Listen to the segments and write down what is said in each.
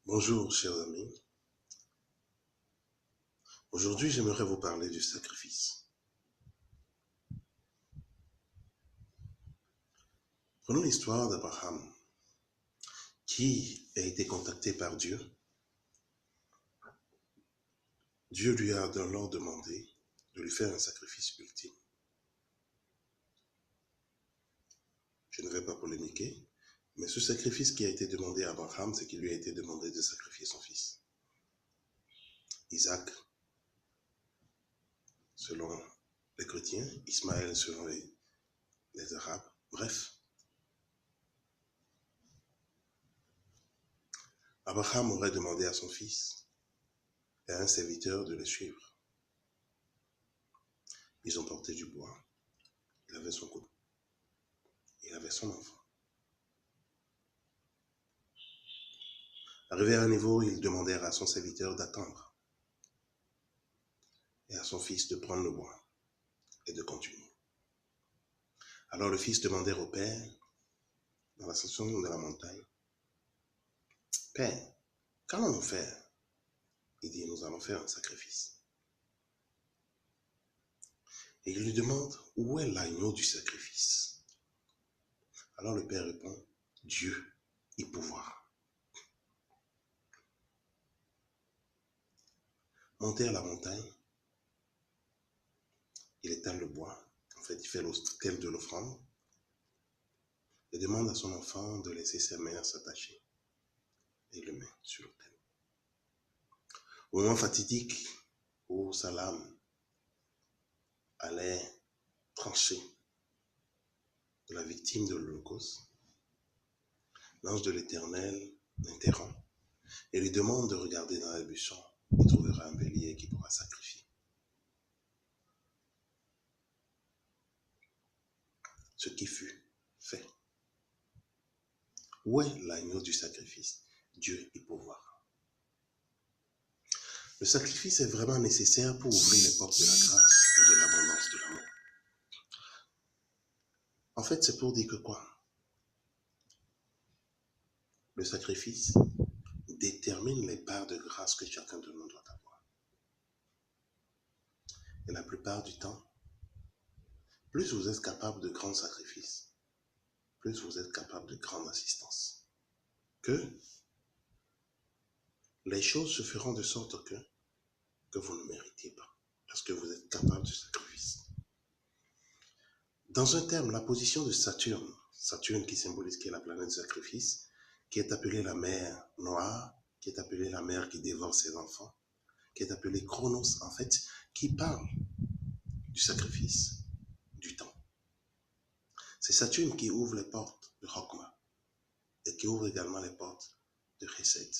Bonjour, chers amis. Aujourd'hui, j'aimerais vous parler du sacrifice. Prenons l'histoire d'Abraham, qui a été contacté par Dieu. Dieu lui a alors demandé de lui faire un sacrifice ultime. Je ne vais pas polémiquer, mais ce sacrifice qui a été demandé à Abraham, c'est qu'il lui a été demandé de sacrifier son fils. Isaac, selon les chrétiens, Ismaël selon les Arabes, bref. Abraham aurait demandé à son fils et à un serviteur de le suivre. Ils ont porté du bois, il avait son couteau, il avait son enfant. Arrivé à un niveau, ils demandèrent à son serviteur d'attendre et à son fils de prendre le bois et de continuer. Alors le fils demandait au père, dans l'ascension de la montagne, « Père, qu'allons-nous faire ?» Il dit, « Nous allons faire un sacrifice. » Et il lui demande, « Où est l'agneau du sacrifice ?» Alors le père répond, « Dieu y pourvoira. » Monté à la montagne, il étale le bois, en fait il fait l'autel de l'offrande, et demande à son enfant de laisser sa mère s'attacher. Et il le met sur l'autel. Au moment fatidique où sa lame allait trancher de la victime de l'Holocauste, l'ange de l'Éternel l'interrompt et lui demande de regarder dans les buissons. Il trouvera un bélier qui pourra sacrifier. Ce qui fut fait. Où est l'agneau du sacrifice? Dieu y pourvoira. Le sacrifice est vraiment nécessaire pour ouvrir les portes de la grâce ou de l'abondance de l'amour. En fait, c'est pour dire que quoi? Le sacrifice détermine les parts de grâce que chacun de nous doit avoir. Et la plupart du temps, plus vous êtes capable de grands sacrifices, plus vous êtes capable de grande assistance. Que les choses se feront de sorte que vous ne méritez pas, parce que vous êtes capable de sacrifice. Dans un terme, la position de Saturne, Saturne qui symbolise qui est la planète du sacrifice, qui est appelée la mer noire, qui est appelée la mer qui dévore ses enfants, qui est appelée Chronos, en fait, qui parle du sacrifice, du temps. C'est Saturne qui ouvre les portes de Chokma et qui ouvre également les portes de Chesed.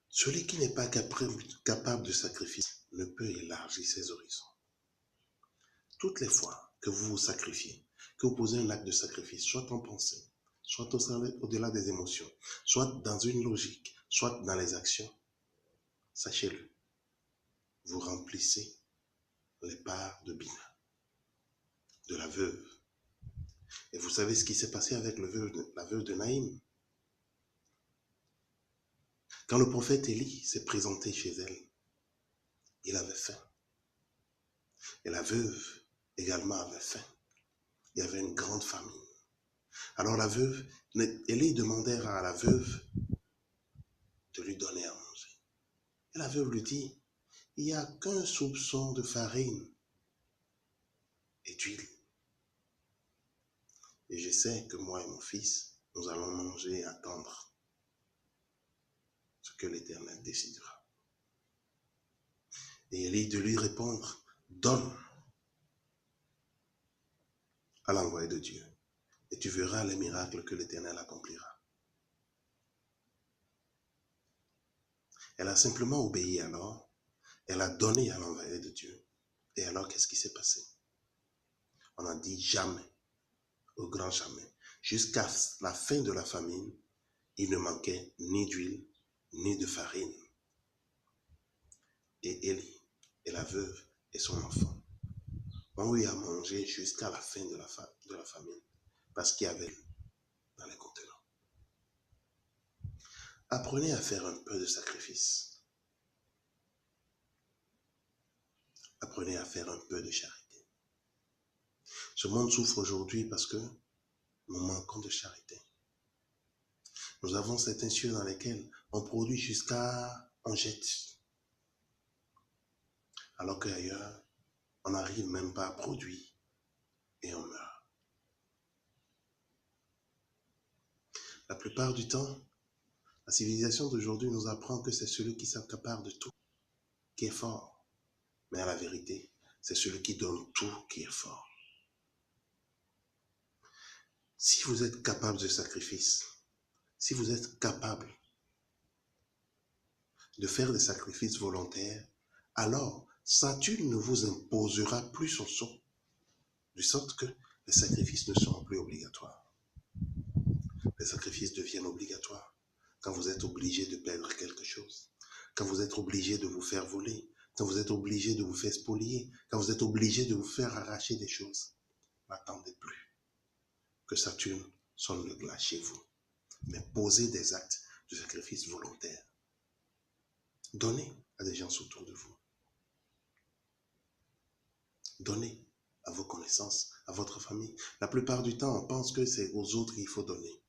Celui qui n'est pas capable de sacrifice ne peut élargir ses horizons. Toutes les fois que vous vous sacrifiez, que vous posez un acte de sacrifice, soit en pensée, soit au-delà des émotions, soit dans une logique, soit dans les actions, sachez-le, vous remplissez les parts de Bina, de la veuve. Et vous savez ce qui s'est passé avec la veuve de Naïm. Quand le prophète Élie s'est présenté chez elle, il avait faim. Et la veuve également avait faim. Il y avait une grande famine. Alors la veuve, Élie demandait à la veuve de lui donner à manger. Et la veuve lui dit, il n'y a qu'un soupçon de farine et d'huile. Et je sais que moi et mon fils, nous allons manger et attendre ce que l'Éternel décidera. Et Élie de lui répondre, donne à l'envoyé de Dieu, et tu verras les miracles que l'Éternel accomplira. Elle a simplement obéi alors, elle a donné à l'envoyé de Dieu. Et alors, qu'est-ce qui s'est passé? On a dit jamais, au grand jamais, jusqu'à la fin de la famine, il ne manquait ni d'huile, ni de farine. Et Élie, et la veuve, et son enfant ont eu à manger jusqu'à la fin de la famine, parce qu'il y avait dans les contenants. Apprenez à faire un peu de sacrifice. Apprenez à faire un peu de charité. Ce monde souffre aujourd'hui parce que nous manquons de charité. Nous avons certains cieux dans lesquels on produit jusqu'à on jette. Alors qu'ailleurs, on n'arrive même pas à produire et on meurt. La plupart du temps, la civilisation d'aujourd'hui nous apprend que c'est celui qui s'accapare de tout qui est fort. Mais à la vérité, c'est celui qui donne tout qui est fort. Si vous êtes capable de sacrifice, si vous êtes capable de faire des sacrifices volontaires, alors Saturne ne vous imposera plus son sceau, de sorte que les sacrifices ne seront plus obligatoires. Les sacrifices deviennent obligatoires quand vous êtes obligé de perdre quelque chose, quand vous êtes obligé de vous faire voler, quand vous êtes obligé de vous faire spolier, quand vous êtes obligé de vous faire arracher des choses. N'attendez plus que Saturne sonne le glas chez vous, mais posez des actes de sacrifice volontaires. Donnez à des gens autour de vous. Donnez à vos connaissances, à votre famille. La plupart du temps, on pense que c'est aux autres qu'il faut donner.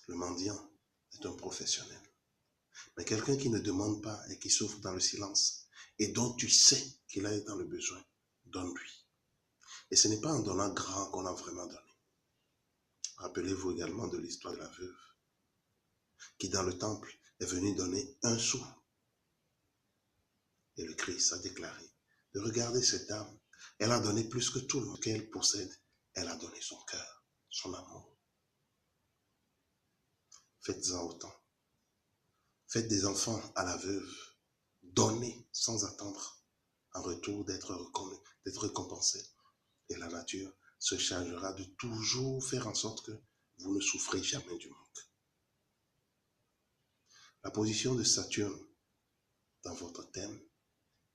Le mendiant est un professionnel. Mais quelqu'un qui ne demande pas et qui souffre dans le silence et dont tu sais qu'il est dans le besoin, donne-lui. Et ce n'est pas en donnant grand qu'on a vraiment donné. Rappelez-vous également de l'histoire de la veuve qui dans le temple est venue donner un sou. Et le Christ a déclaré de regarder cette dame. Elle a donné plus que tout le qu'elle possède. Elle a donné son cœur, son amour. Faites-en autant. Faites des enfants à la veuve. Donnez sans attendre en retour d'être récompensé. Et la nature se chargera de toujours faire en sorte que vous ne souffrez jamais du manque. La position de Saturne dans votre thème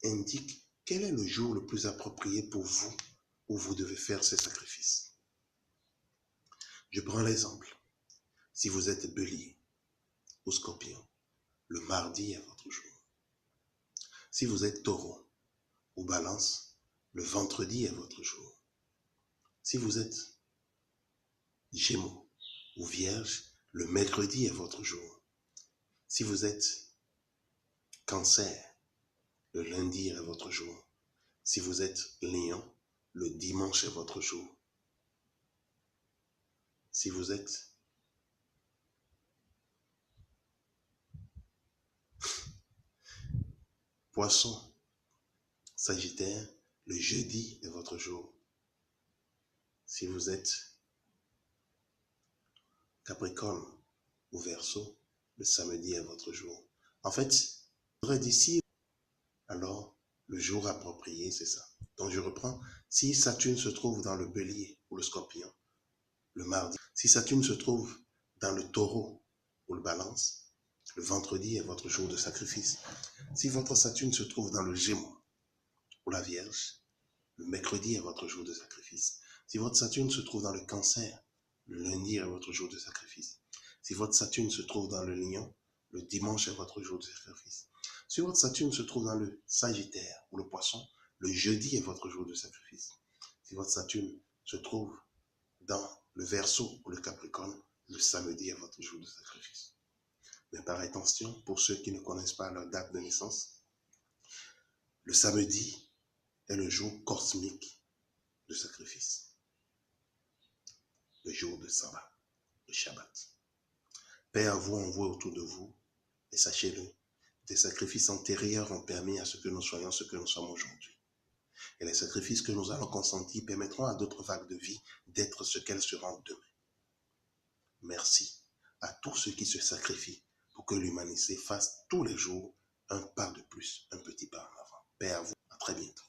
indique quel est le jour le plus approprié pour vous où vous devez faire ces sacrifices. Je prends l'exemple. Si vous êtes bélier ou scorpion, le mardi est votre jour. Si vous êtes taureau ou balance, le vendredi est votre jour. Si vous êtes gémeaux ou vierge, le mercredi est votre jour. Si vous êtes cancer, le lundi est votre jour. Si vous êtes lion, le dimanche est votre jour. Si vous êtes poisson, sagittaire, le jeudi est votre jour. Si vous êtes capricorne ou verseau, le samedi est votre jour. En fait, d'ici, alors le jour approprié, c'est ça. Donc je reprends. Si Saturne se trouve dans le bélier ou le scorpion, le mardi. Si Saturne se trouve dans le taureau ou le balance, le vendredi est votre jour de sacrifice. Si votre Saturne se trouve dans le gémeaux ou la vierge, le mercredi est votre jour de sacrifice. Si votre Saturne se trouve dans le cancer, le lundi est votre jour de sacrifice. Si votre Saturne se trouve dans le lion, le dimanche est votre jour de sacrifice. Si votre Saturne se trouve dans le sagittaire ou le poisson, le jeudi est votre jour de sacrifice. Si votre Saturne se trouve dans le verseau ou le capricorne, le samedi est votre jour de sacrifice. Mais par attention, pour ceux qui ne connaissent pas leur date de naissance, le samedi est le jour cosmique de sacrifice. Le jour de sabbat, le Shabbat. Paix à vous envoie autour de vous, et sachez-le, des sacrifices antérieurs ont permis à ce que nous soyons ce que nous sommes aujourd'hui. Et les sacrifices que nous allons consentir permettront à d'autres vagues de vie d'être ce qu'elles seront demain. Merci à tous ceux qui se sacrifient pour que l'humanité fasse tous les jours un pas de plus, un petit pas en avant. Paix à vous, à très bientôt.